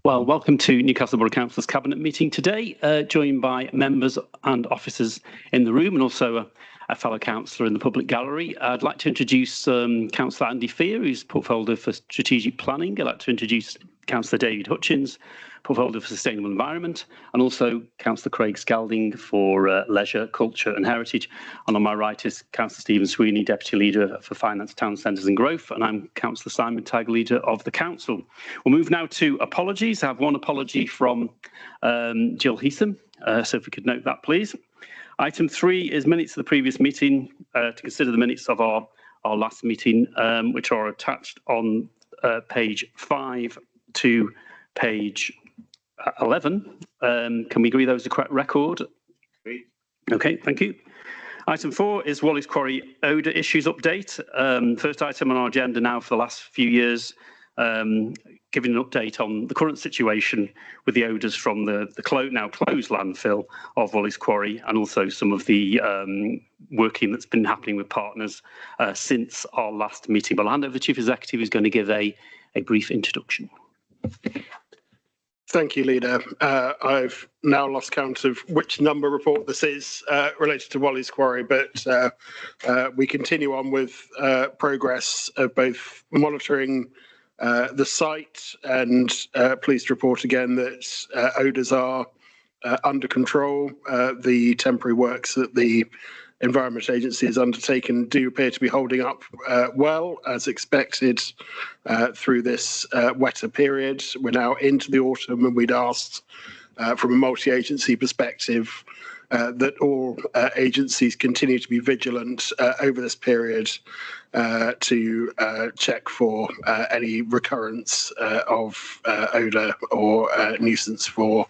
Well, welcome to Newcastle Borough Council's Cabinet meeting today, joined by members and officers in the room and also a fellow councillor in the public gallery. I'd like to introduce Councillor Andy Fear, who's Portfolio for Strategic Planning. I'd like to introduce Councillor David Hutchins, Portfolio for Sustainable Environment, and also Councillor Craig Scalding for Leisure, Culture and Heritage. And on my right is Councillor Stephen Sweeney, Deputy Leader for Finance, Town Centres and Growth, and I'm Councillor Simon Tagg, Leader of the Council. We'll move now to apologies. I have one apology from Jill Heatham, so if we could note that, please. Item 3 is minutes of the previous meeting, to consider the minutes of our last meeting, which are attached on page 5 to page 11. Can we agree those are correct record? Okay, thank you. Item 4 is Wally's Quarry odour issues update. First item on our agenda now for the last few years, giving an update on the current situation with the odours from the now closed landfill of Wally's Quarry, and also some of the working that's been happening with partners since our last meeting. But I'll hand over to the Chief Executive, who's going to give a brief introduction. Thank you, Leader. I've now lost count of which number report this is related to Wally's Quarry, but we continue on with progress of both monitoring the site and pleased to report again that odours are under control. The temporary works that the Environment Agency has undertaken do appear to be holding up well, as expected, through this wetter period. We're now into the autumn, and we'd asked from a multi-agency perspective that all agencies continue to be vigilant over this period to check for any recurrence of odour or nuisance for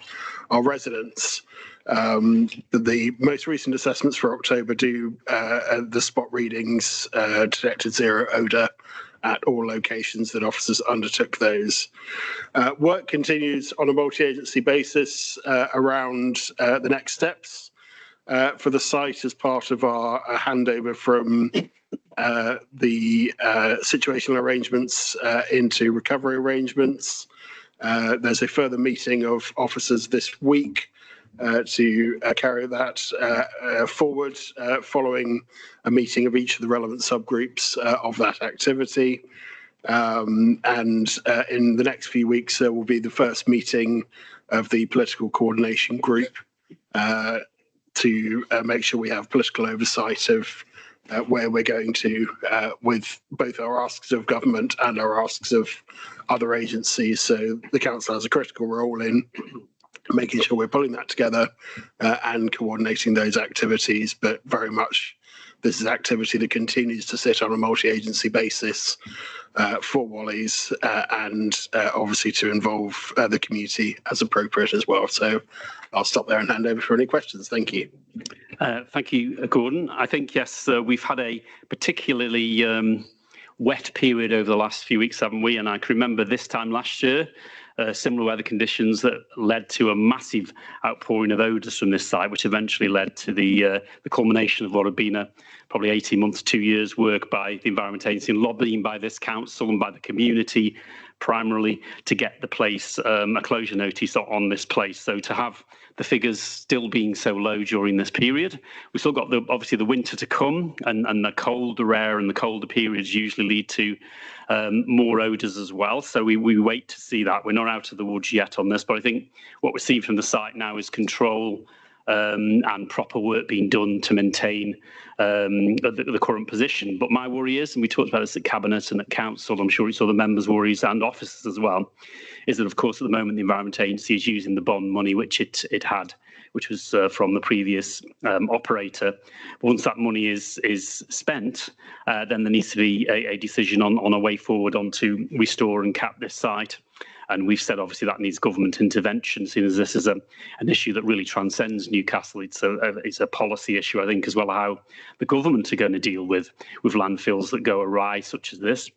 our residents. The most recent assessments for October the spot readings detected zero odour at all locations that officers undertook those. Work continues on a multi-agency basis around the next steps for the site as part of our handover from the situational arrangements into recovery arrangements. There's a further meeting of officers this week to carry that forward following a meeting of each of the relevant subgroups of that activity. And in the next few weeks, there will be the first meeting of the political coordination group to make sure we have political oversight of where we're going to with both our asks of government and our asks of other agencies. So the council has a critical role in making sure we're pulling that together and coordinating those activities, but very much this is activity that continues to sit on a multi-agency basis for Wally's and obviously to involve the community as appropriate as well. So I'll stop there and hand over for any questions. Thank you. Thank you, Gordon. I think, yes, we've had a particularly wet period over the last few weeks, haven't we? And I can remember this time last year, similar weather conditions that led to a massive outpouring of odours from this site, which eventually led to the culmination of what had been probably 18 months, 2 years work by the Environment Agency and lobbying by this council and by the community primarily to get the place a closure notice on this place. So to have the figures still being so low during this period, we've still got obviously the winter to come, and the colder air and the colder periods usually lead to more odours as well. So we wait to see that. We're not out of the woods yet on this, but I think what we're seeing from the site now is control and proper work being done to maintain the current position. But my worry is, and we talked about this at Cabinet and at Council, I'm sure it's other members' worries and officers as well, is that, of course, at the moment, the Environment Agency is using the bond money which it had, which was from the previous operator. But once that money is spent, then there needs to be a decision on a way forward on to restore and cap this site. And we've said, obviously, that needs government intervention, seeing as this is an issue that really transcends Newcastle. It's a policy issue, I think, as well, how the government are going to deal with landfills that go awry, such as this.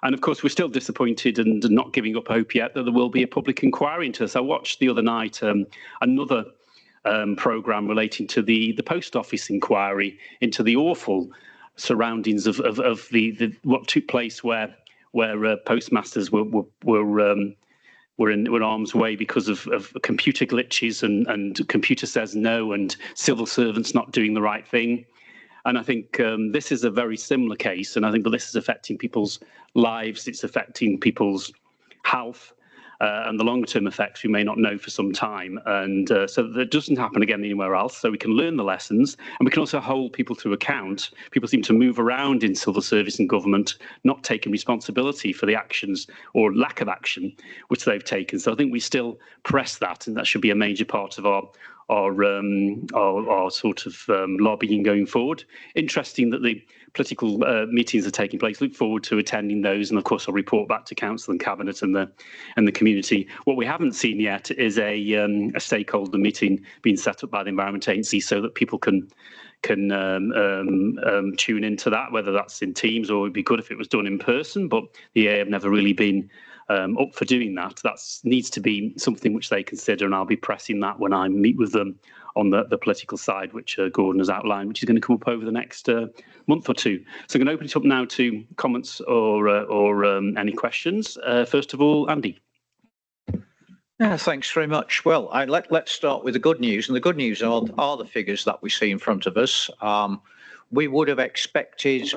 And of course, we're still disappointed and not giving up hope yet that there will be a public inquiry into this. I watched the other night another programme relating to the post office inquiry into the awful surroundings of the what took place where postmasters were in harm's way because of computer glitches and computer says no and civil servants not doing the right thing. And I think this is a very similar case, and I think that this is affecting people's lives, it's affecting people's health, and the longer-term effects we may not know for some time. And so that it doesn't happen again anywhere else, so we can learn the lessons, and we can also hold people to account. People seem to move around in civil service and government, not taking responsibility for the actions or lack of action which they've taken. So I think we still press that, and that should be a major part of our sort of lobbying going forward. Interesting that the political meetings are taking place. Look forward to attending those, and of course I'll report back to council and cabinet and the community. What we haven't seen yet is a stakeholder meeting being set up by the Environment Agency so that people can tune into that, whether that's in Teams or it'd be good if it was done in person. But the EA have never really been up for doing that. That needs to be something which they consider, and I'll be pressing that when I meet with them on the political side, which Gordon has outlined, which is going to come up over the next month or two. So I'm going to open it up now to comments or any questions. First of all, Andy. Yeah, thanks very much. Well, let's start with the good news, and the good news are the figures that we see in front of us. We would have expected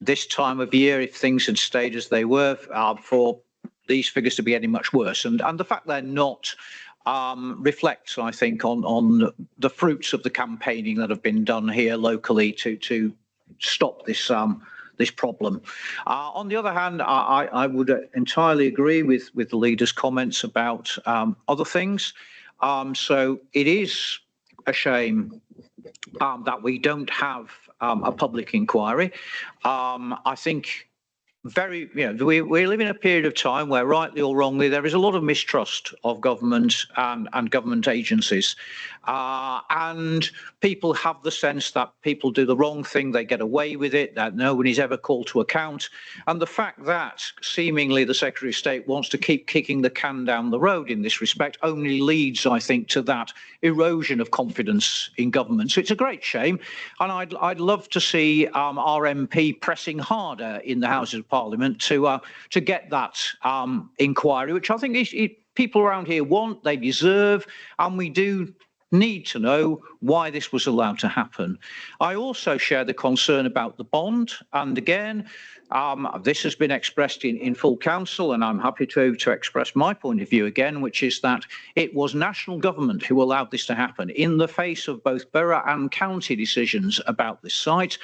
this time of year, if things had stayed as they were, for these figures to be any much worse. And the fact they're not reflects, I think, on the fruits of the campaigning that have been done here locally to stop this this problem. On the other hand, I would entirely agree with the leader's comments about other things. So it is a shame that we don't have a public inquiry. I think we live in a period of time where, rightly or wrongly, there is a lot of mistrust of government and government agencies. And people have the sense that people do the wrong thing, they get away with it, that no one is ever called to account. And the fact that seemingly the Secretary of State wants to keep kicking the can down the road in this respect only leads, I think, to that erosion of confidence in government. So it's a great shame. And I'd love to see our MP pressing harder in the Houses of Parliament to get that inquiry, which I think people around here want, they deserve, and we do need to know why this was allowed to happen. I also share the concern about the bond, and again, this has been expressed in full council, and I'm happy to express my point of view again, which is that it was national government who allowed this to happen in the face of both borough and county decisions about this site.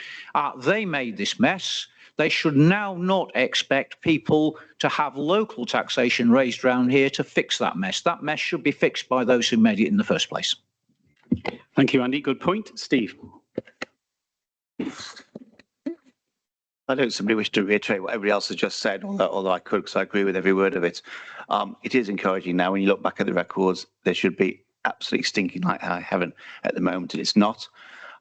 They made this mess. They should now not expect people to have local taxation raised around here to fix that mess. That mess should be fixed by those who made it in the first place. Thank you, Andy. Good point. Steve. I don't simply wish to reiterate what everybody else has just said, although I could, because I agree with every word of it. It is encouraging now. When you look back at the records, there should be absolutely stinking like high heaven at the moment, and it's not.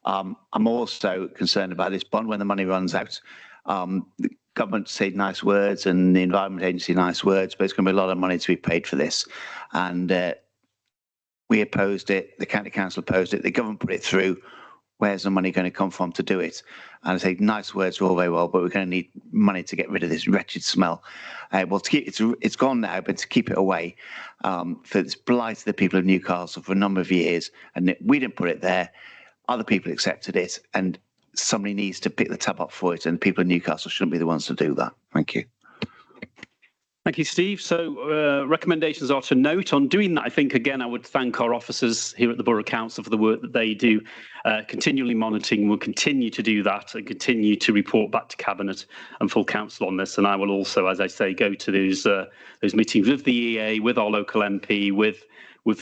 I'm also concerned about this bond when the money runs out. The government said nice words and the Environment Agency nice words, but it's going to be a lot of money to be paid for this. And we opposed it, the county council opposed it, the government put it through. Where's the money going to come from to do it? And I say nice words are all very well, but we're going to need money to get rid of this wretched smell. Well, to keep it's gone now, but to keep it away, for this blight to the people of Newcastle for a number of years, and we didn't put it there. Other people accepted it, and somebody needs to pick the tab up for it, and people in Newcastle shouldn't be the ones to do that. Thank you. Thank you, Steve. So recommendations are to note on doing that. I think, again, I would thank our officers here at the Borough Council for the work that they do, continually monitoring. We'll continue to do that and continue to report back to Cabinet and full council on this. And I will also, as I say, go to those meetings with the EA, with our local MP, with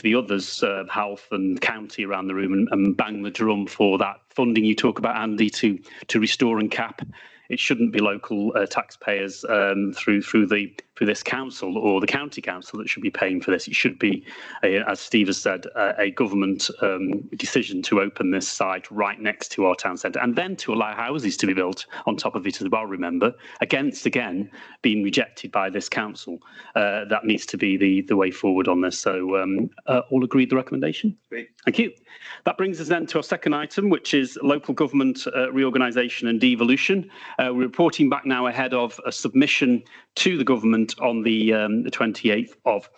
the others, health and county around the room, and bang the drum for that funding you talk about, Andy, to restore and cap. It shouldn't be local taxpayers through the through this council or the county council that should be paying for this. It should be, as Steve has said, a government decision to open this site right next to our town centre, and then to allow houses to be built on top of it as well, remember, again being rejected by this council. That needs to be the way forward on this. So all agreed the recommendation? Great. Thank you. That brings us then to our second item, which is local government reorganisation and devolution. We're reporting back now ahead of a submission to the government on the 28th of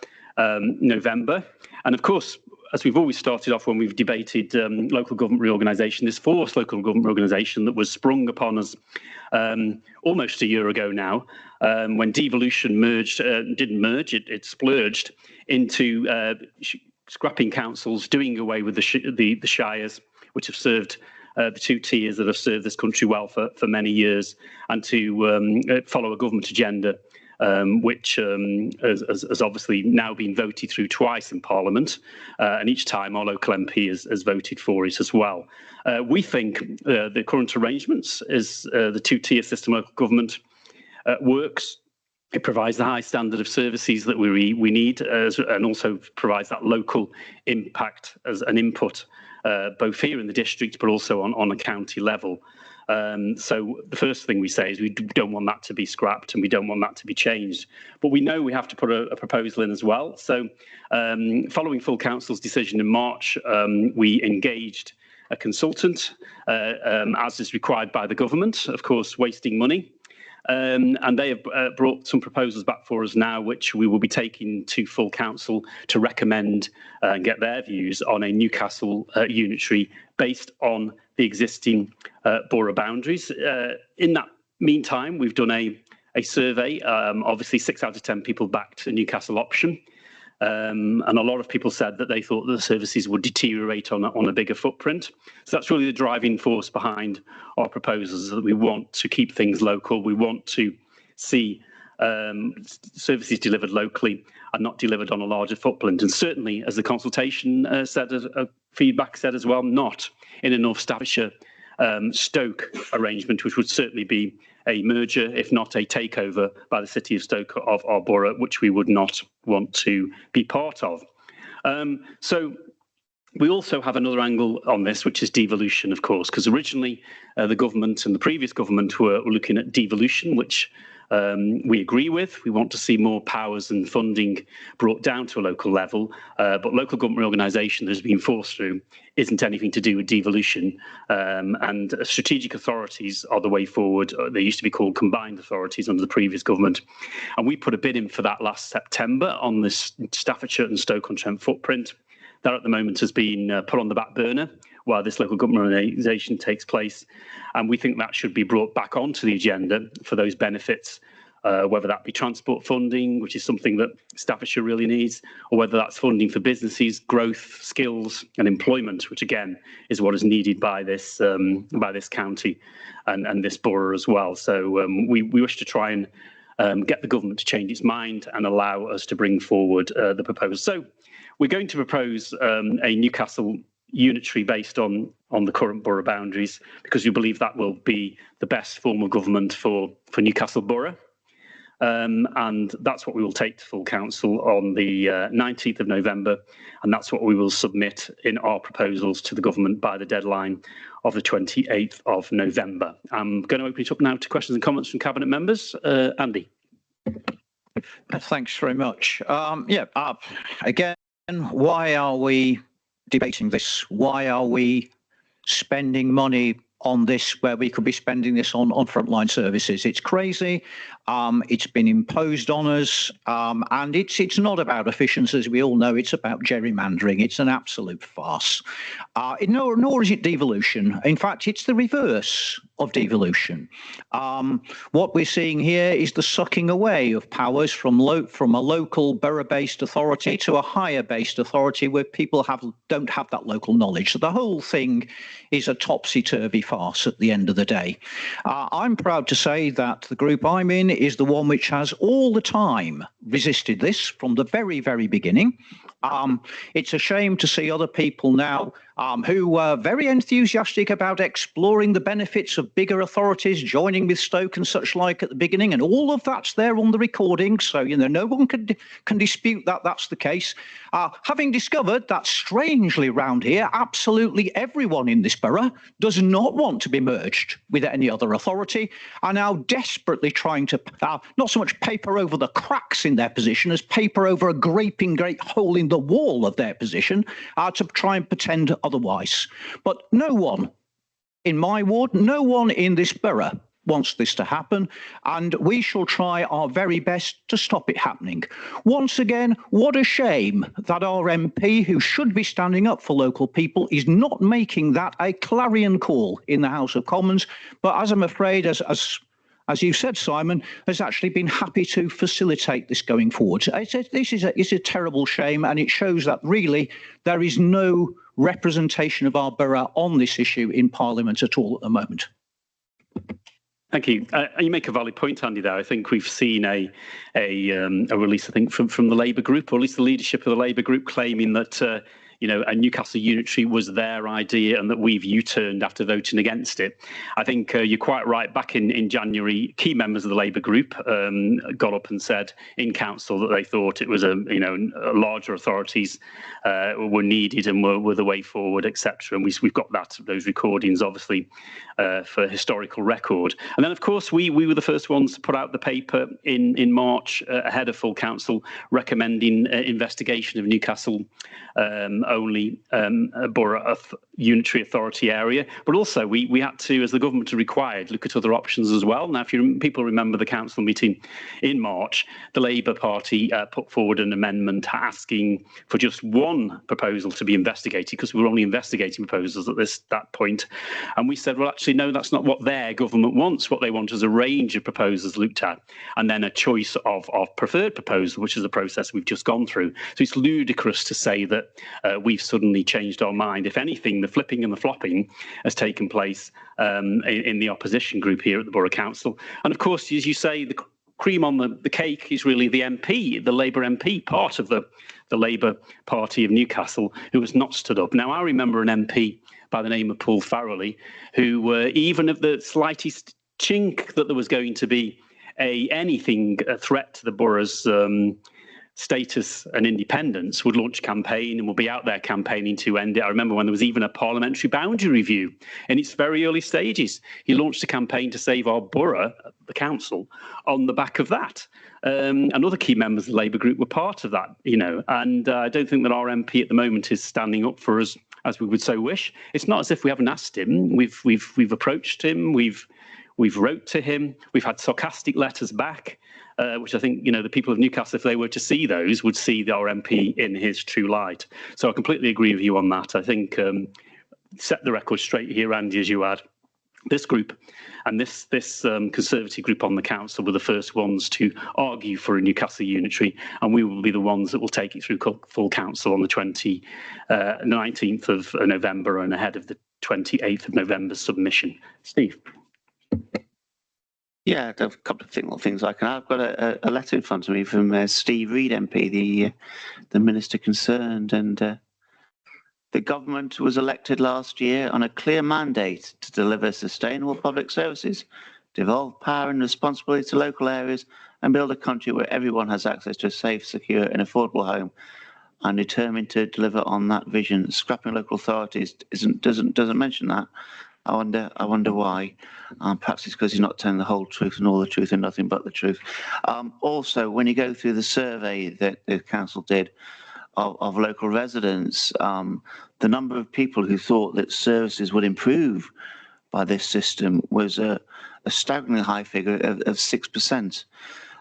November. And of course, as we've always started off when we've debated local government reorganisation, this forced local government reorganisation that was sprung upon us almost a year ago now, when devolution didn't merge, it splurged into scrapping councils, doing away with the shires, which have served the two tiers that have served this country well for many years, and to follow a government agenda which has obviously now been voted through twice in Parliament, and each time our local MP has voted for it as well. We think the current arrangements is the two-tier system of government works. It provides the high standard of services that we need, and also provides that local impact as an input, both here in the district, but also on a county level. So the first thing we say is we don't want that to be scrapped and we don't want that to be changed. But we know we have to put a proposal in as well. So following full council's decision in March, we engaged a consultant, as is required by the government, of course, wasting money. And they have brought some proposals back for us now, which we will be taking to full council to recommend and get their views on a Newcastle unitary based on the existing borough boundaries. In that meantime, we've done a survey. Obviously, 6 out of 10 people backed the Newcastle option. And a lot of people said that they thought that the services would deteriorate on a bigger footprint. So that's really the driving force behind our proposals, that we want to keep things local. We want to see services delivered locally and not delivered on a larger footprint. And certainly, as the consultation feedback said as well, not in a North Staffordshire Stoke arrangement, which would certainly be a merger, if not a takeover by the City of Stoke of our borough, which we would not want to be part of. So we also have another angle on this, which is devolution, of course, because originally the government and the previous government were looking at devolution, which we agree with. We want to see more powers and funding brought down to a local level, but local government reorganisation that has been forced through isn't anything to do with devolution, and strategic authorities are the way forward. They used to be called combined authorities under the previous government, and we put a bid in for that last September on this Staffordshire and Stoke-on-Trent footprint. That at the moment has been put on the back burner while this local government reorganisation takes place. And we think that should be brought back onto the agenda for those benefits, whether that be transport funding, which is something that Staffordshire really needs, or whether that's funding for businesses, growth, skills and employment, which again is what is needed by this county and this borough as well. So we wish to try and get the government to change its mind and allow us to bring forward the proposal. So we're going to propose a Newcastle unitary based on the current borough boundaries, because we believe that will be the best form of government for Newcastle Borough. And that's what we will take to full council on the 19th of November. And that's what we will submit in our proposals to the government by the deadline of the 28th of November. I'm going to open it up now to questions and comments from Cabinet members. Andy. Thanks very much. Again, why are we debating this? Why are we spending money on this where we could be spending this on frontline services? It's crazy. It's been imposed on us, and it's not about efficiency, as we all know. It's about gerrymandering. It's an absolute farce. Nor is it devolution. In fact, it's the reverse of devolution. What we're seeing here is the sucking away of powers from a local borough-based authority to a higher-based authority where people don't have that local knowledge. So the whole thing is a topsy-turvy farce at the end of the day. I'm proud to say that the group I'm in is the one which has all the time resisted this from the very, very beginning. It's a shame to see other people now who were very enthusiastic about exploring the benefits of bigger authorities joining with Stoke and such like at the beginning, and all of that's there on the recording, so no one can dispute that that's the case. Having discovered that strangely round here, absolutely everyone in this borough does not want to be merged with any other authority, are now desperately trying to not so much paper over the cracks in their position as paper over a gaping great hole in the wall of their position to try and pretend otherwise. But no one in my ward, no one in this borough wants this to happen, and we shall try our very best to stop it happening. Once again, what a shame that our MP, who should be standing up for local people, is not making that a clarion call in the House of Commons, but as I'm afraid, as you said, Simon, has actually been happy to facilitate this going forward. This is a terrible shame, and it shows that really there is no representation of our borough on this issue in Parliament at all at the moment. Thank you. You make a valid point, Andy, there. I think we've seen a release, I think, from the Labour group, or at least the leadership of the Labour group, claiming that a Newcastle unitary was their idea and that we've U-turned after voting against it. I think you're quite right. Back in January, key members of the Labour group got up and said in council that they thought it was larger authorities were needed and were the way forward, etc. And we've got those recordings, obviously, for historical record. And then, of course, we were the first ones to put out the paper in March ahead of full council recommending investigation of Newcastle only borough unitary authority area, but also we had to, as the government had required, look at other options as well. Now, if people remember the council meeting in March, the Labour Party put forward an amendment asking for just one proposal to be investigated, because we were only investigating proposals at that point. And we said, well, actually, no, that's not what their government wants. What they want is a range of proposals looked at, and then a choice of preferred proposal, which is the process we've just gone through. So it's ludicrous to say that we've suddenly changed our mind. If anything, the flipping and the flopping has taken place in the opposition group here at the Borough Council. And of course, as you say, the cream on the cake is really the MP, the Labour MP, part of the Labour Party of Newcastle, who has not stood up. Now, I remember an MP by the name of Paul Farrelly, who even of the slightest chink that there was going to be a threat to the borough's status and independence, would launch a campaign and will be out there campaigning to end it. I remember when there was even a parliamentary boundary review in its very early stages. He launched a campaign to save our borough, the council, on the back of that. And other key members of the Labour group were part of that, and I don't think that our MP at the moment is standing up for us as we would so wish. It's not as if we haven't asked him. We've approached him. We've wrote to him. We've had sarcastic letters back, which I think, the people of Newcastle, if they were to see those, would see our MP in his true light. So I completely agree with you on that. I think set the record straight here, Andy, as you add. This group and this Conservative group on the council were the first ones to argue for a Newcastle unitary, and we will be the ones that will take it through full council on the 19th of November and ahead of the 28th of November submission. Steve. Yeah, a couple of little things I can add. I've got a letter in front of me from Steve Reid MP, the minister concerned, and the government was elected last year on a clear mandate to deliver sustainable public services, devolve power and responsibility to local areas, and build a country where everyone has access to a safe, secure, and affordable home. I'm determined to deliver on that vision. Scrapping local authorities doesn't mention that. I wonder why. Perhaps it's because he's not telling the whole truth and all the truth and nothing but the truth. Also, when you go through the survey that the council did of local residents, the number of people who thought that services would improve by this system was a staggeringly high figure of 6%.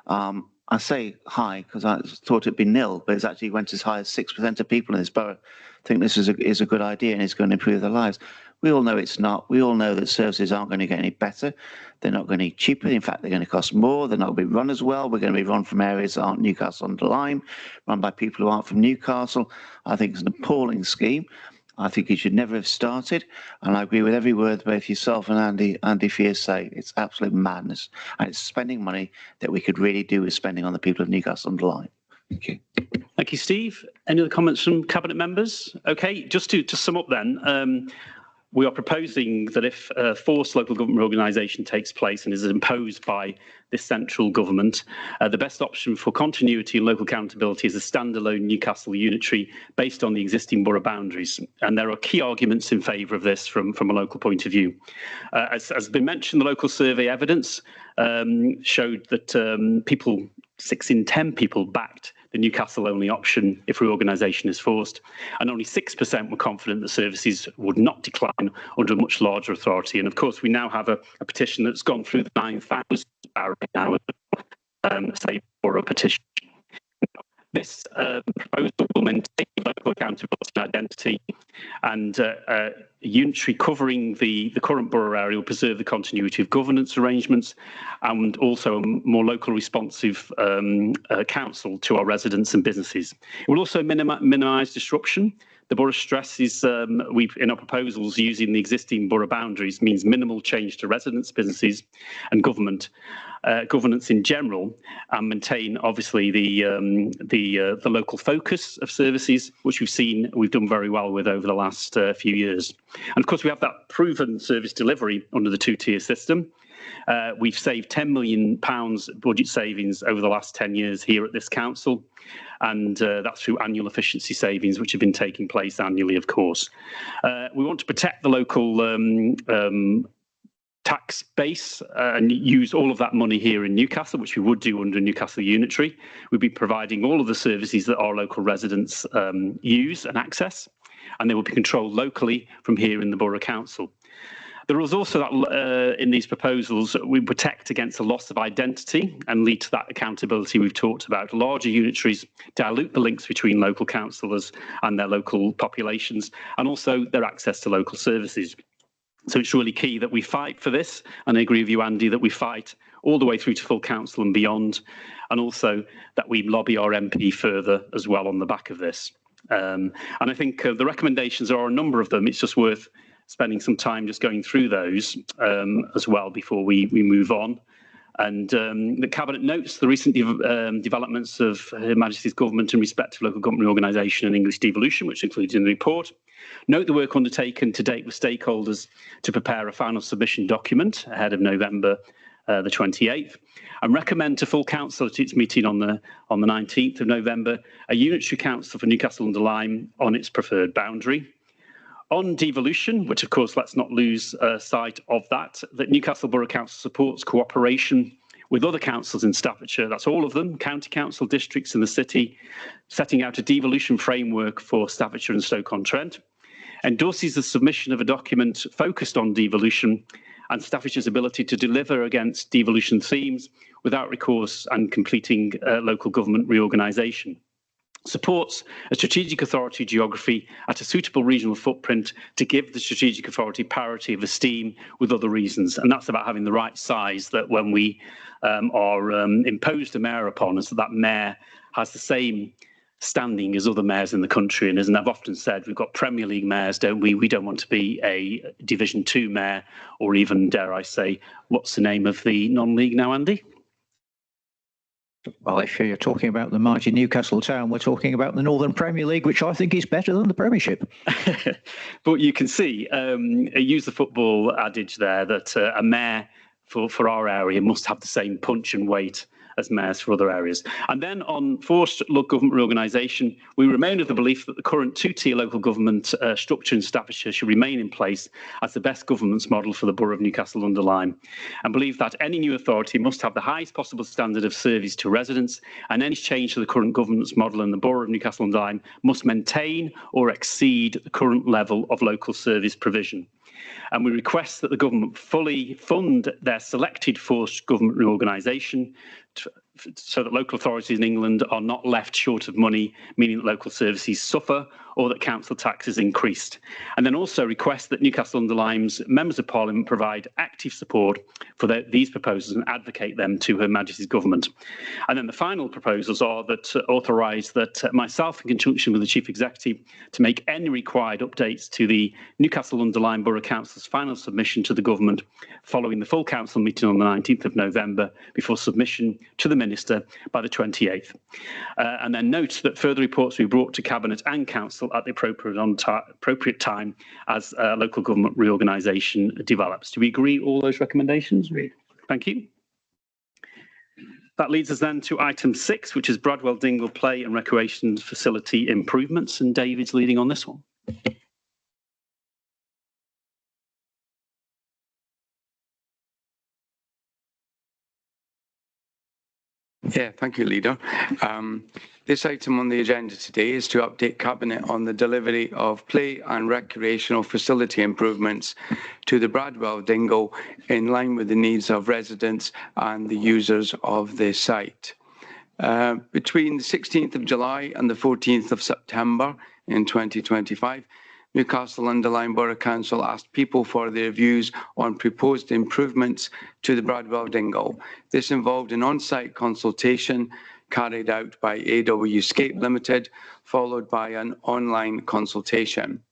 I say high because I thought it'd be nil, but it actually went as high as 6% of people in this borough think this is a good idea and it's going to improve their lives. We all know it's not. We all know that services aren't going to get any better. They're not going to be cheaper. In fact, they're going to cost more. They're not going to be run as well. We're going to be run from areas that aren't Newcastle-under-Lyme, run by people who aren't from Newcastle. I think it's an appalling scheme. I think it should never have started. And I agree with every word both yourself and Andy Fear say. It's absolute madness. And it's spending money that we could really do with spending on the people of Newcastle-under-Lyme. Thank you. Thank you, Steve. Any other comments from Cabinet members? Okay, just to sum up then, we are proposing that if forced local government reorganisation takes place and is imposed by this central government, the best option for continuity and local accountability is a standalone Newcastle unitary based on the existing borough boundaries. And there are key arguments in favour of this from a local point of view. As has been mentioned, the local survey evidence showed that 6 in 10 people backed the Newcastle-only option if reorganisation is forced, and only 6% were confident that services would not decline under a much larger authority. And of course, we now have a petition that's gone through the 9,000 barrier now, say, for a petition. This proposal will maintain local accountability and identity, and a unitary covering the current borough area will preserve the continuity of governance arrangements and also a more local responsive council to our residents and businesses. It will also minimise disruption. The borough stresses in our proposals using the existing borough boundaries means minimal change to residents, businesses and governance in general, and maintain obviously the local focus of services, which we've done very well with over the last few years. And of course, we have that proven service delivery under the two-tier system. We've saved £10 million budget savings over the last 10 years here at this council, and that's through annual efficiency savings, which have been taking place annually, of course. We want to protect the local tax base and use all of that money here in Newcastle, which we would do under Newcastle Unitary. We'd be providing all of the services that our local residents use and access, and they will be controlled locally from here in the Borough Council. There is also that in these proposals, we protect against a loss of identity and lead to that accountability we've talked about. Larger unitaries dilute the links between local councillors and their local populations, and also their access to local services. So it's really key that we fight for this, and I agree with you, Andy, that we fight all the way through to full council and beyond, and also that we lobby our MP further as well on the back of this. And I think the recommendations are a number of them. It's just worth spending some time just going through those as well before we move on. And the Cabinet notes the recent developments of Her Majesty's Government in respect to local government reorganisation and English devolution, which includes in the report. Note the work undertaken to date with stakeholders to prepare a final submission document ahead of November the 28th, and recommend to full council at its meeting on the 19th of November a unitary council for Newcastle-under-Lyme on its preferred boundary. On devolution, which of course let's not lose sight of that Newcastle Borough Council supports cooperation with other councils in Staffordshire, that's all of them, county council districts in the city, setting out a devolution framework for Staffordshire and Stoke-on-Trent, endorses the submission of a document focused on devolution and Staffordshire's ability to deliver against devolution themes without recourse and completing local government reorganisation. Supports a strategic authority geography at a suitable regional footprint to give the strategic authority parity of esteem with other reasons. And that's about having the right size, that when we are imposed a mayor upon us, that mayor has the same standing as other mayors in the country. And as I've often said, we've got Premier League mayors, don't we? We don't want to be a Division 2 mayor, or even, dare I say, what's the name of the non-league now, Andy? Well, if you're talking about the mighty Newcastle town, we're talking about the Northern Premier League, which I think is better than the Premiership. But you can see, use the football adage there, that a mayor for our area must have the same punch and weight as mayors for other areas. And then on forced local government reorganisation, we remain of the belief that the current two-tier local government structure in Staffordshire should remain in place as the best governance model for the Borough of Newcastle-under-Lyme, and believe that any new authority must have the highest possible standard of service to residents, and any change to the current governance model in the Borough of Newcastle-under-Lyme must maintain or exceed the current level of local service provision. And we request that the government fully fund their selected forced government reorganisation so that local authorities in England are not left short of money, meaning that local services suffer or that council tax is increased. And then also request that Newcastle-under-Lyme's members of Parliament provide active support for these proposals and advocate them to Her Majesty's Government. And then the final proposals are that authorise that myself, in conjunction with the Chief Executive, to make any required updates to the Newcastle-under-Lyme Borough Council's final submission to the Government following the full council meeting on the 19th of November before submission to the Minister by the 28th. And then note that further reports will be brought to Cabinet and Council at the appropriate time as local government reorganisation develops. Do we agree all those recommendations? Thank you. That leads us then to item 6, which is Bradwell Dingle Play and Recreation Facility Improvements, and David's leading on this one. Yeah, thank you, Leader. This item on the agenda today is to update Cabinet on the delivery of play and recreational facility improvements to the Bradwell Dingle in line with the needs of residents and the users of the site. Between the 16th of July and the 14th of September in 2025, Newcastle-under-Lyme Borough Council asked people for their views on proposed improvements to the Bradwell Dingle. This involved an on-site consultation carried out by AW Scape Limited, followed by an online consultation.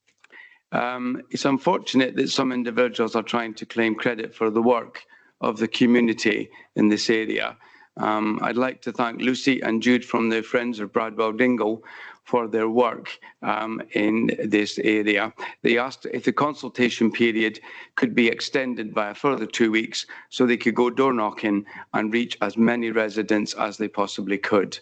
It's unfortunate that some individuals are trying to claim credit for the work of the community in this area. I'd like to thank Lucy and Jude from the Friends of Bradwell Dingle for their work in this area. They asked if the consultation period could be extended by a further 2 weeks so they could go door knocking and reach as many residents as they possibly could.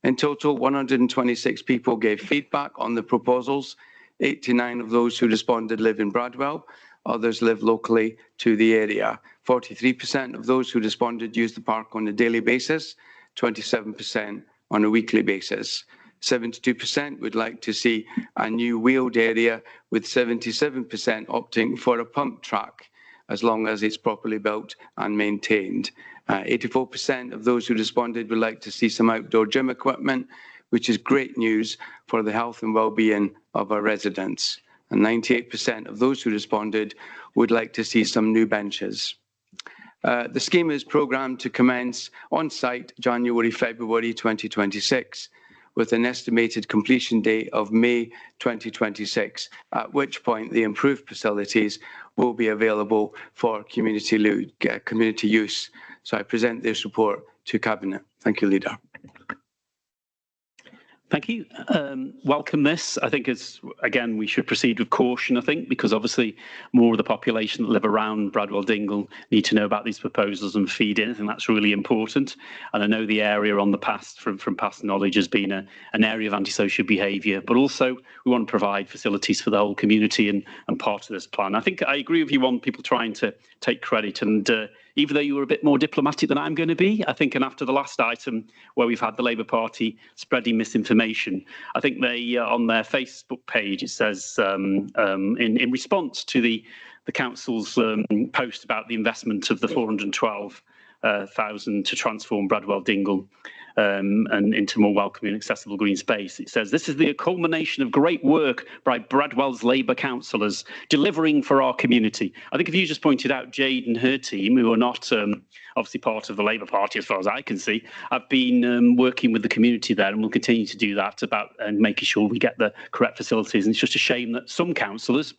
In total, 126 people gave feedback on the proposals. 89 of those who responded live in Bradwell. Others live locally to the area. 43% of those who responded use the park on a daily basis, 27% on a weekly basis. 72% would like to see a new wheeled area, with 77% opting for a pump track, as long as it's properly built and maintained. 84% of those who responded would like to see some outdoor gym equipment, which is great news for the health and well-being of our residents. And 98% of those who responded would like to see some new benches. The scheme is programmed to commence on site January-February 2026, with an estimated completion date of May 2026, at which point the improved facilities will be available for community use. So I present this report to Cabinet. Thank you, Leader. Thank you. Welcome this. I think again, we should proceed with caution, I think, because obviously more of the population that live around Bradwell Dingle need to know about these proposals and feed in. I think that's really important. And I know the area on the past, from past knowledge, has been an area of antisocial behaviour, but also we want to provide facilities for the whole community and part of this plan. I think I agree with you on people trying to take credit, and even though you were a bit more diplomatic than I'm going to be, I think, and after the last item where we've had the Labour Party spreading misinformation, I think they, on their Facebook page, it says, in response to the council's post about the investment of the 412,000 to transform Bradwell Dingle and into more welcoming and accessible green space. It says, this is the culmination of great work by Bradwell's Labour councillors delivering for our community. I think if you just pointed out Jade and her team, who are not obviously part of the Labour Party as far as I can see, have been working with the community there and will continue to do that and making sure we get the correct facilities. And it's just a shame that some councillors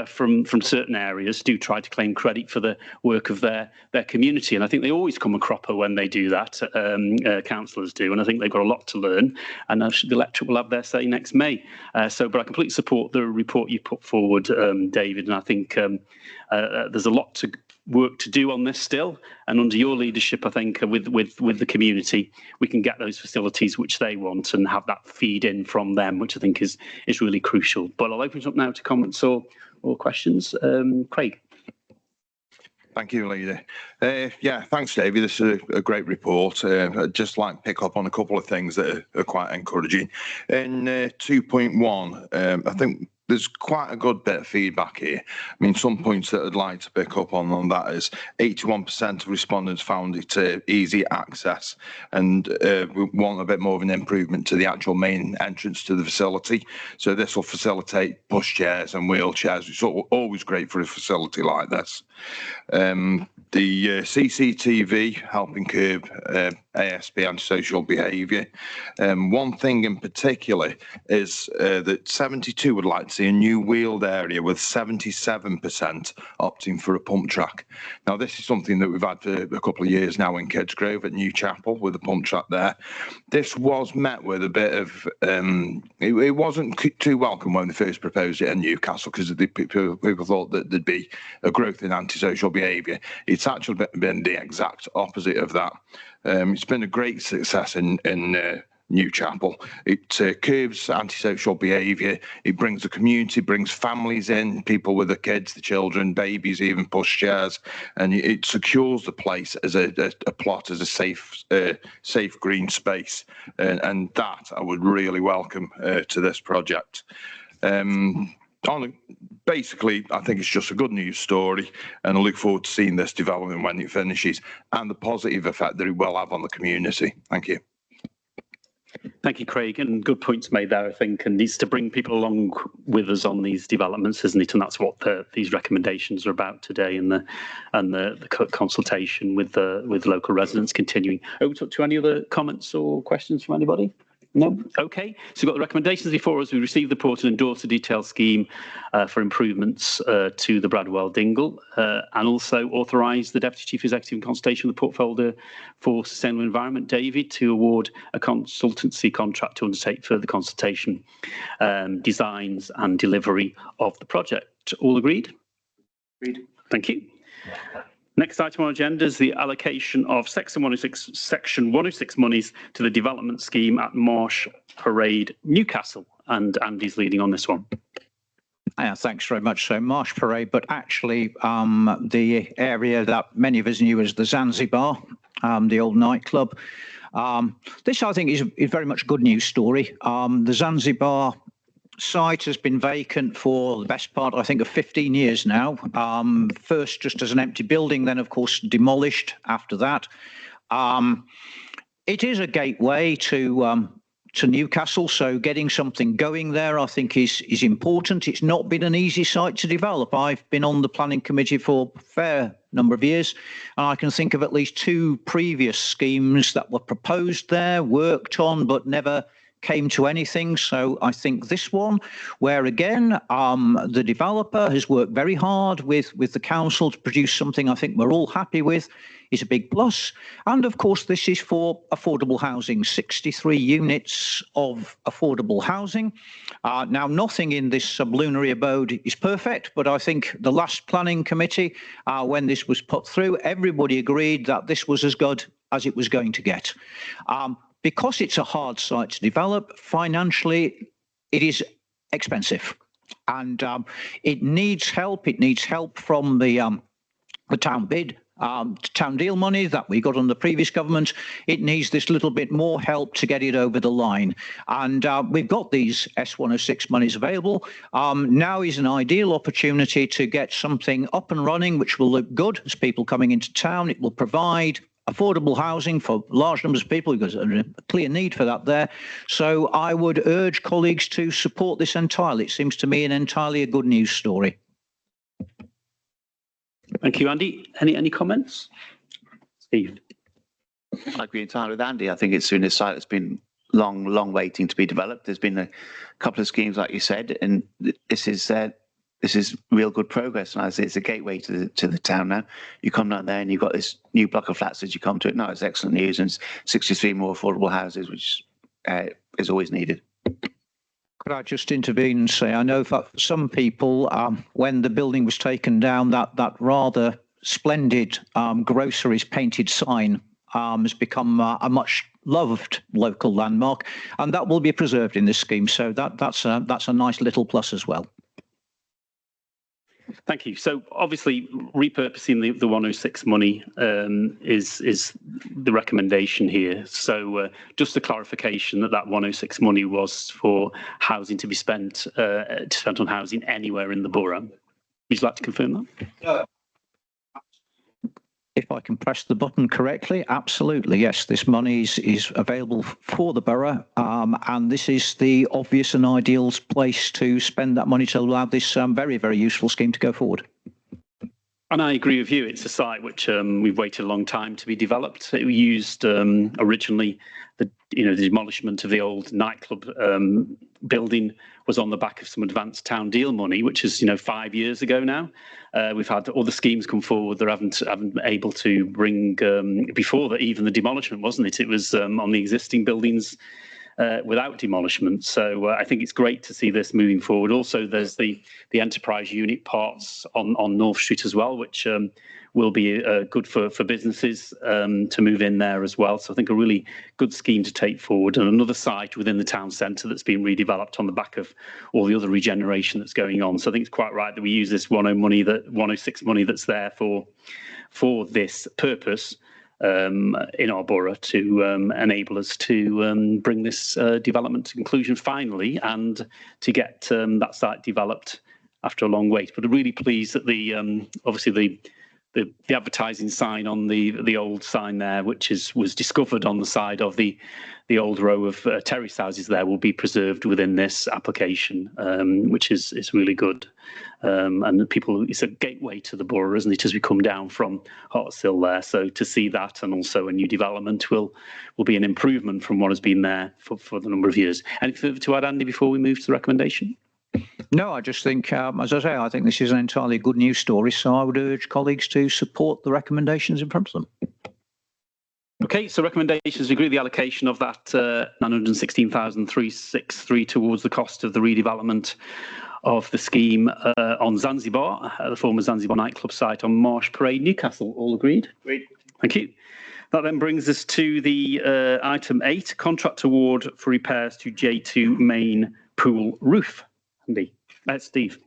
from certain areas do try to claim credit for the work of their community. And I think they always come a cropper when they do that, councillors do, and I think they've got a lot to learn, and the electorate will have their say next May. But I completely support the report you put forward, David, and I think there's a lot to work to do on this still, and under your leadership, I think with the community, we can get those facilities which they want and have that feed in from them, which I think is really crucial. But I'll open it up now to comments or questions. Craig. Thank you, Leader. Yeah, thanks, David. This is a great report. I'd just like to pick up on a couple of things that are quite encouraging. In 2.1, I think there's quite a good bit of feedback here. I mean, some points that I'd like to pick up on that is 81% of respondents found it easy access, and we want a bit more of an improvement to the actual main entrance to the facility. So this will facilitate pushchairs and wheelchairs, which is always great for a facility like this. The CCTV helping curb ASB antisocial behaviour. One thing in particular is that 72 would like to see a new wheeled area, with 77% opting for a pump track. Now, this is something that we've had for a couple of years now in Kidsgrove at Newchapel, with a pump track there. This was met with a bit of, it wasn't too welcome when they first proposed it in Newcastle, because people thought that there'd be a growth in antisocial behaviour. It's actually been the exact opposite of that. It's been a great success in Newchapel. It curbs antisocial behaviour. It brings the community, brings families in, people with the kids, the children, babies, even pushchairs, and it secures the place as a plot, as a safe green space, and that I would really welcome to this project. Basically, I think it's just a good news story, and I look forward to seeing this development when it finishes and the positive effect that it will have on the community. Thank you. Thank you, Craig, and good points made there, I think, and needs to bring people along with us on these developments, isn't it? And that's what these recommendations are about today, and the consultation with local residents continuing. Over to any other comments or questions from anybody? No? Okay. So we've got the recommendations before us. We received the report and endorsed a detailed scheme for improvements to the Bradwell Dingle, and also authorised the Deputy Chief Executive in consultation with the Portfolio for Sustainable Environment, David, to award a consultancy contract to undertake further consultation, designs and delivery of the project. All agreed? Agreed. Thank you. Next item on our agenda is the allocation of Section 106 monies to the development scheme at Marsh Parade, Newcastle, and Andy's leading on this one. Yeah, thanks very much. So Marsh Parade, but actually the area that many of us knew as the Zanzibar, the old nightclub. This, I think, is very much a good news story. The Zanzibar site has been vacant for the best part, I think, of 15 years now. First just as an empty building, then of course demolished after that. It is a gateway to Newcastle, so getting something going there I think is important. It's not been an easy site to develop. I've been on the planning committee for a fair number of years, and I can think of at least 2 previous schemes that were proposed there, worked on, but never came to anything. So I think this one, where again the developer has worked very hard with the council to produce something I think we're all happy with, is a big plus. And of course this is for affordable housing, 63 units of affordable housing. Now nothing in this sublunary abode is perfect, but I think the last planning committee, when this was put through, everybody agreed that this was as good as it was going to get. Because it's a hard site to develop, financially, it is expensive, and it needs help. It needs help from the town bid, town deal money that we got on the previous government. It needs this little bit more help to get it over the line, and we've got these S106 monies available. Now is an ideal opportunity to get something up and running, which will look good as people coming into town. It will provide affordable housing for large numbers of people, because there's a clear need for that there. So I would urge colleagues to support this entirely. It seems to me entirely a good news story. Thank you, Andy. Any comments? Steve? I agree entirely with Andy. I think it's in a site that's been long waiting to be developed. There's been a couple of schemes, like you said, and this is real good progress, and it's a gateway to the town now. You come down there and you've got this new block of flats as you come to it. No, it's excellent news, and it's 63 more affordable houses, which is always needed. Could I just intervene and say, I know for some people, when the building was taken down, that rather splendid groceries painted sign has become a much loved local landmark, and that will be preserved in this scheme. So that's a nice little plus as well. Thank you. So obviously repurposing the 106 money is the recommendation here. So just a clarification that 106 money was for housing to be spent on housing anywhere in the borough. Would you like to confirm that? If I can press the button correctly, absolutely, yes. This money is available for the borough, and this is the obvious and ideal place to spend that money to allow this very, very useful scheme to go forward. And I agree with you. It's a site which we've waited a long time to be developed. It used originally the demolishment of the old nightclub building was on the back of some advanced town deal money, which is 5 years ago now. We've had other schemes come forward that haven't been able to bring before that, even the demolishment, wasn't it? It was on the existing buildings without demolishment. So I think it's great to see this moving forward. Also, there's the enterprise unit parts on North Street as well, which will be good for businesses to move in there as well. So I think a really good scheme to take forward, and another site within the town centre that's been redeveloped on the back of all the other regeneration that's going on. So I think it's quite right that we use this 106 money that's there for this purpose in our borough to enable us to bring this development to conclusion finally, and to get that site developed after a long wait. But I'm really pleased that obviously the advertising sign on the old sign there, which was discovered on the side of the old row of terrace houses there, will be preserved within this application, which is really good. And it's a gateway to the borough, isn't it, as we come down from Hartshill there. So to see that, and also a new development, will be an improvement from what has been there for the number of years. Anything further to add, Andy, before we move to the recommendation? No, I just think, as I say, I think this is an entirely good news story, so I would urge colleagues to support the recommendations in front of them. Okay, so recommendations agree the allocation of that 916,363 towards the cost of the redevelopment of the scheme on Zanzibar, the former Zanzibar nightclub site on Marsh Parade, Newcastle. All agreed? Agreed. Thank you. That then brings us to the item 8, contract award for repairs to J2 main pool roof. Andy, Steve.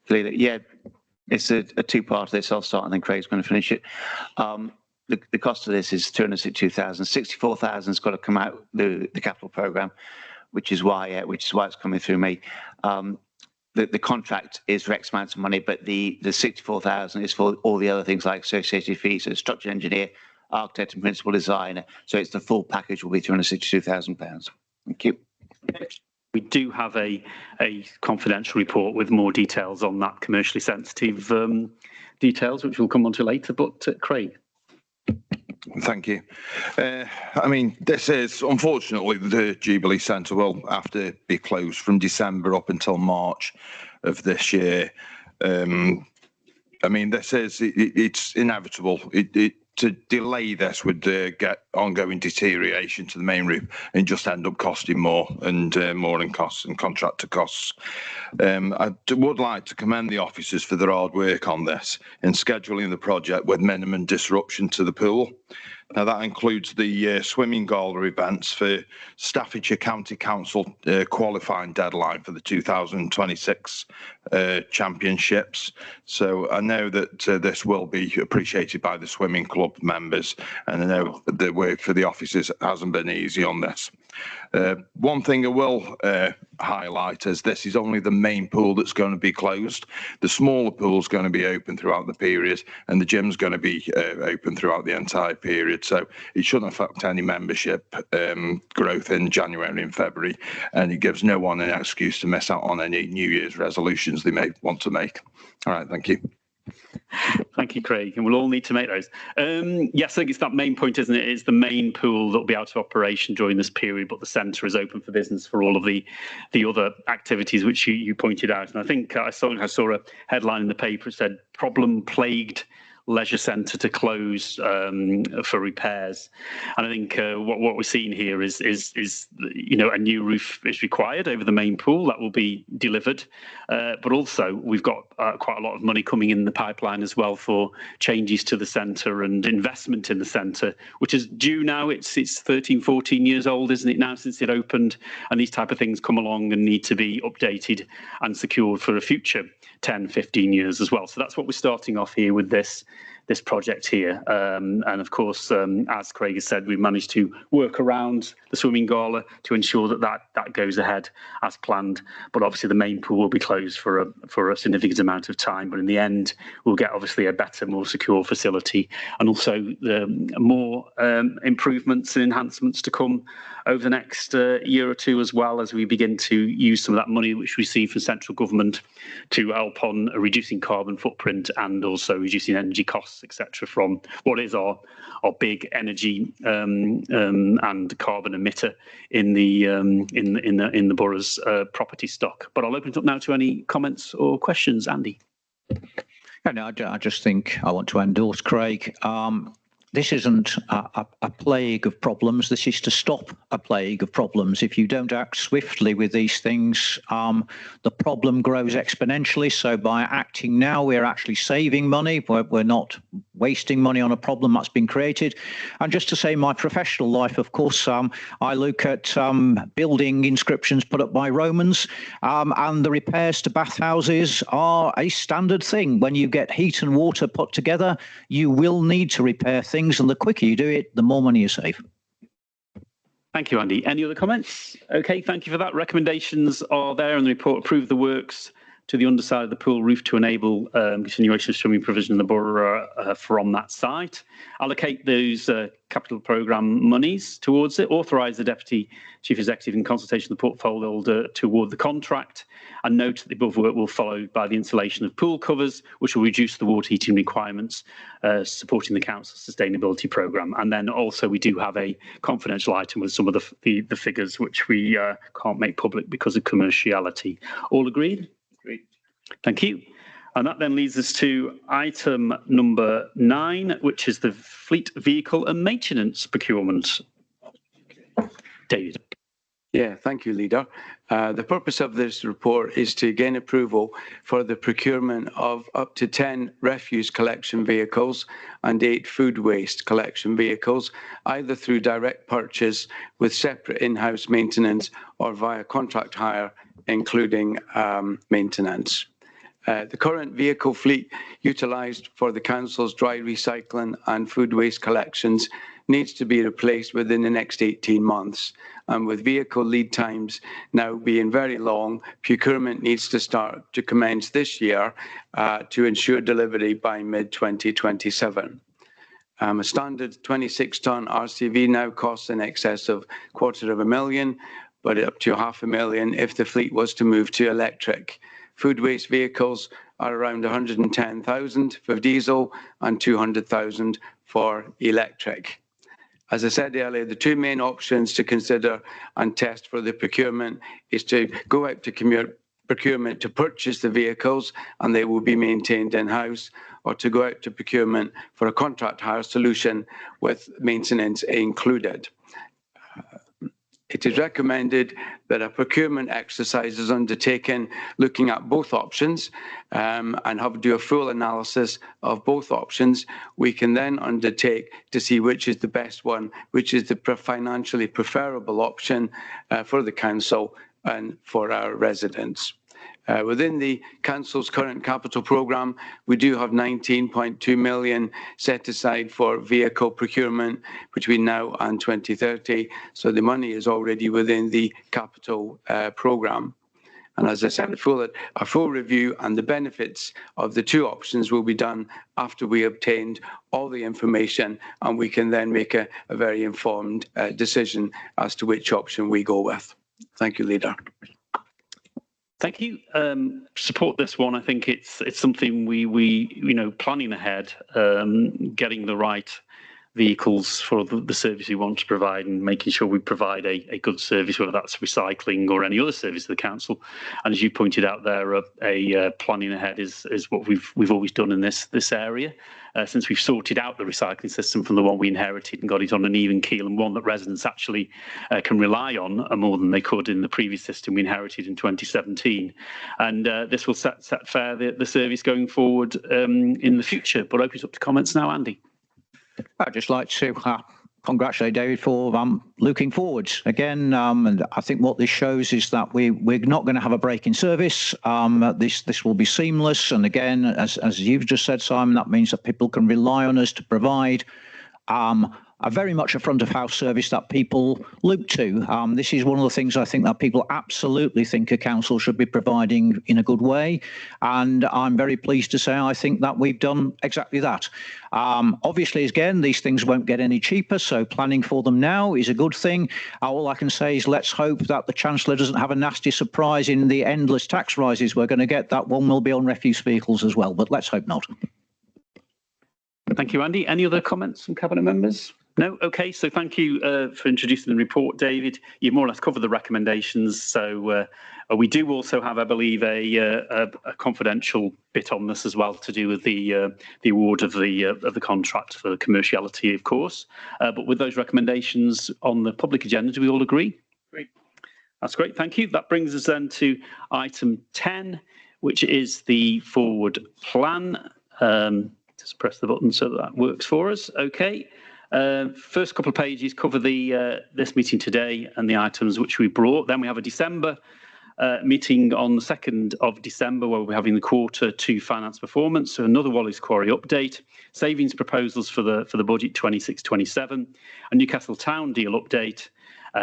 Yeah, it's a two-part of this. I'll start and then Craig's going to finish it. The cost of this is 262,000. 64,000 has got to come out the capital programme, which is why it's coming through me. The contract is for X amount of money, but the 64,000 is for all the other things like associated fees, so structural engineer, architect, and principal designer. So it's the full package will be £262,000. Thank you. We do have a confidential report with more details on that commercially sensitive details, which we'll come on to later. But Craig. Thank you. I mean, this is, unfortunately, the Jubilee Centre will have to be closed from December up until March of this year. I mean, it's inevitable. To delay this would get ongoing deterioration to the main roof and just end up costing more and more in costs and contractor costs. I would like to commend the officers for their hard work on this in scheduling the project with minimum disruption to the pool. Now, that includes the swimming gala events for Staffordshire County Council qualifying deadline for the 2026 championships. So I know that this will be appreciated by the swimming club members, and I know the work for the officers hasn't been easy on this. One thing I will highlight is this is only the main pool that's going to be closed. The smaller pool is going to be open throughout the period, and the gym's going to be open throughout the entire period. So it shouldn't affect any membership growth in January and February, and it gives no one an excuse to miss out on any New Year's resolutions they may want to make. All right, thank you. Thank you, Craig. And we'll all need to make those. Yes, I think it's that main point, isn't it? It's the main pool that will be out of operation during this period, but the centre is open for business for all of the other activities which you pointed out. And I think I saw a headline in the paper that said problem-plagued leisure centre to close for repairs. And I think what we're seeing here is a new roof is required over the main pool that will be delivered, but also we've got quite a lot of money coming in the pipeline as well for changes to the centre and investment in the centre, which is due now. It's 13, 14 years old, isn't it now, since it opened? And these type of things come along and need to be updated and secured for a future 10, 15 years as well. So that's what we're starting off here with this project here. And of course, as Craig has said, we've managed to work around the swimming gala to ensure that goes ahead as planned. But obviously the main pool will be closed for a significant amount of time. But in the end, we'll get obviously a better, more secure facility, and also more improvements and enhancements to come over the next year or two, as well, as we begin to use some of that money which we receive from central government to help on reducing carbon footprint and also reducing energy costs, etc., from what is our big energy and carbon emitter in the borough's property stock. But I'll open it up now to any comments or questions. Andy. And I just think I want to endorse Craig. This isn't a plague of problems. This is to stop a plague of problems. If you don't act swiftly with these things, the problem grows exponentially. So by acting now, we're actually saving money. We're not wasting money on a problem that's been created. And just to say, my professional life, of course, I look at building inscriptions put up by Romans, and the repairs to bathhouses are a standard thing. When you get heat and water put together, you will need to repair things. And the quicker you do it, the more money you save. Thank you, Andy. Any other comments? Okay, thank you for that. Recommendations are there in the report. Approve the works to the underside of the pool roof to enable continuation of swimming provision in the borough from that site. Allocate those capital programme monies towards it. Authorise the Deputy Chief Executive in consultation with the portfolio holder to award the contract, and note that the above work will follow by the installation of pool covers, which will reduce the water heating requirements, supporting the council's sustainability programme. And then also we do have a confidential item with some of the figures which we can't make public because of commerciality. All agreed? Agreed. Thank you. And that then leads us to item number 9, which is the fleet vehicle and maintenance procurement. David. Yeah, thank you, Leader. The purpose of this report is to gain approval for the procurement of up to 10 refuse collection vehicles and 8 food waste collection vehicles, either through direct purchase with separate in-house maintenance or via contract hire, including maintenance. The current vehicle fleet utilised for the council's dry recycling and food waste collections needs to be replaced within the next 18 months. And with vehicle lead times now being very long, procurement needs to start to commence this year to ensure delivery by mid-2027. A standard 26-tonne RCV now costs in excess of £250,000, but up to £500,000 if the fleet was to move to electric. Food waste vehicles are around 110,000 for diesel and 200,000 for electric. As I said earlier, the 2 main options to consider and test for the procurement is to go out to procurement to purchase the vehicles and they will be maintained in-house, or to go out to procurement for a contract hire solution with maintenance included. It is recommended that a procurement exercise is undertaken looking at both options and do a full analysis of both options. We can then undertake to see which is the best one, which is the financially preferable option for the council and for our residents. Within the council's current capital programme, we do have 19.2 million set aside for vehicle procurement between now and 2030. So the money is already within the capital programme. And as I said, a full review and the benefits of the 2 options will be done after we obtained all the information, and we can then make a very informed decision as to which option we go with. Thank you, Leader. Thank you. Support this one. I think it's something we planning ahead, getting the right vehicles for the service we want to provide, and making sure we provide a good service, whether that's recycling or any other service to the council. And as you pointed out there, planning ahead is what we've always done in this area. Since we've sorted out the recycling system from the one we inherited and got it on an even keel, and one that residents actually can rely on more than they could in the previous system we inherited in 2017. And this will set fair the service going forward in the future. But open it up to comments now, Andy. I'd just like to congratulate David for looking forwards again. And I think what this shows is that we're not going to have a break in service. This will be seamless. And again, as you've just said, Simon, that means that people can rely on us to provide a very much a front of house service that people look to. This is one of the things I think that people absolutely think a council should be providing in a good way. And I'm very pleased to say I think that we've done exactly that. Obviously, again, these things won't get any cheaper, so planning for them now is a good thing. All I can say is let's hope that the Chancellor doesn't have a nasty surprise in the endless tax rises we're going to get. That one will be on refuse vehicles as well, but let's hope not. Thank you, Andy. Any other comments from Cabinet members? No? OK, so thank you for introducing the report, David. You've more or less covered the recommendations. So we do also have, I believe, a confidential bit on this as well to do with the award of the contract for commerciality, of course. But with those recommendations on the public agenda, do we all agree? Great. That's great. Thank you. That brings us then to item 10, which is the forward plan. Just press the button so that works for us. OK. First couple of pages cover this meeting today and the items which we brought. Then we have a December meeting on the 2nd of December where we'll be having the Q2 finance performance, so another Wallis Quarry update, savings proposals for the budget 26-27, a Newcastle Town deal update,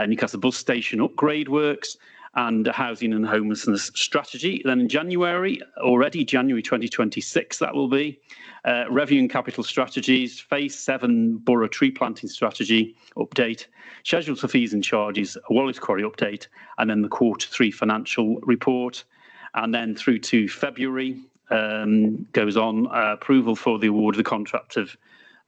Newcastle bus station upgrade works, and a housing and homelessness strategy. Then in January 2026, that will be revenue and capital strategies, phase 7 borough tree planting strategy update, schedule for fees and charges, a Wallis Quarry update, and then the Q3 financial report. And then through to February goes on approval for the award of the contract of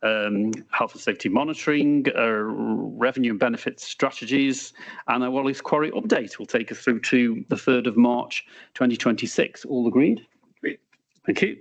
health and safety monitoring, revenue and benefits strategies, and a Wallis Quarry update will take us through to the 3rd of March 2026. All agreed? Agreed. Thank you.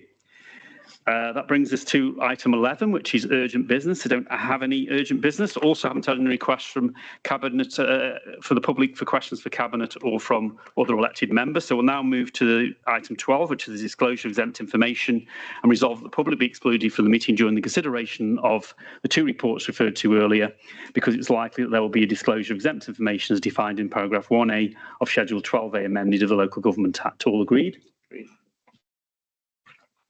That brings us to item 11, which is urgent business. I don't have any urgent business. Also haven't had any requests from Cabinet for the public for questions for Cabinet or from other elected members. So we'll now move to item 12, which is the disclosure of exempt information, and resolve that the public be excluded from the meeting during the consideration of the 2 reports referred to earlier, because it's likely that there will be a disclosure of exempt information as defined in paragraph 1A of Schedule 12A amended of the Local Government Act. All agreed? Agreed.